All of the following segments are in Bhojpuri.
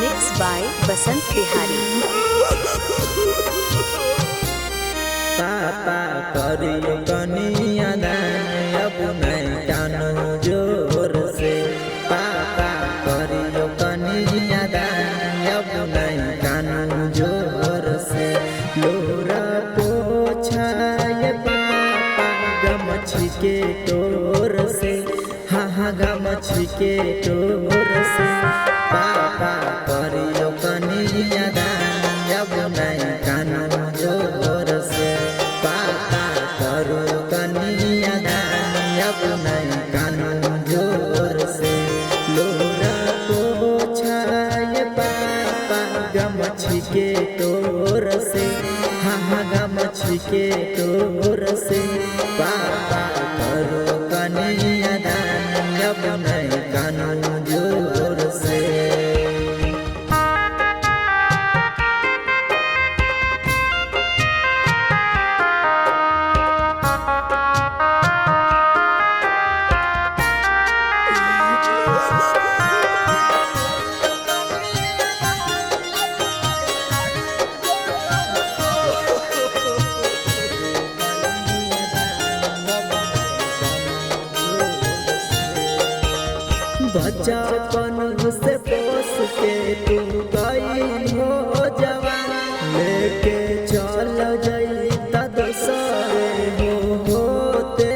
Mixed by Basant Bihari. पापा करियो कनिया दान अब नहीं कानो जोर से। पापा करियो कनिया दान अब नहीं कानो जोर से। लोरा पोछा ये पापा गमछी के टोर से। हाँ गमछी के टोर से। पापा करियो कनिया दान अब नहीं कानो जोर से। पापा करो कनिया दान अब नहीं कानो जोर से। लोरा पोछा ये पापा गमछी के टोर से। हाँ गमछी के टोर से। पापा करो कनिया दान अब नहीं कानो जोर से। बचपन से पोस के तू गई हो जवान। लेके चल जाई दसरे होते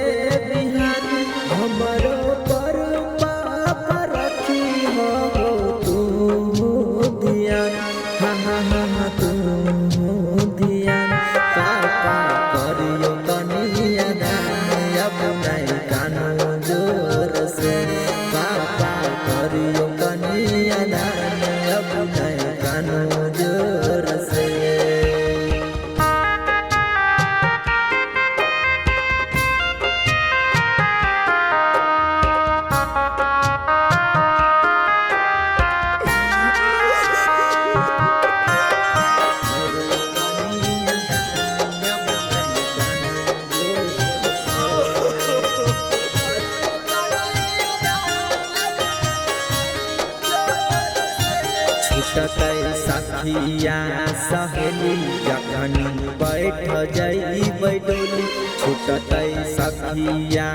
बिहान। हमरो पर पापा रखी हो तू ध्यान। हाँ तू ध्यान। पापा करियो कनिया दान अब नहीं कानो जोर से। पापा करियो कनिया दान अब नहीं कानो जोर से। छूटतै सखिया सहेली जखन बैठ जाई बैडोली। छूटतै सखिया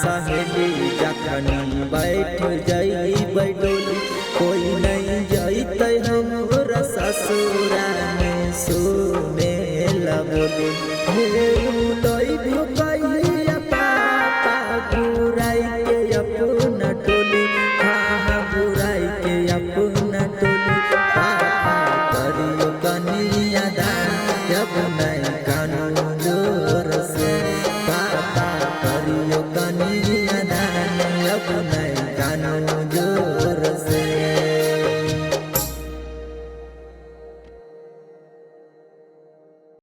सहेली जखन बैठ जाई बैडोली। कोई नहीं जैतै हमरा ससुरा में सुने लगोली। लई भुकैया पापा बुराई के अपना टोली। हाँ बुराई के अपना टोली। पापा करियो कनिया दान अब नहीं कानो जोर से। पापा करियो कनिया दान अब नहीं कानो जोर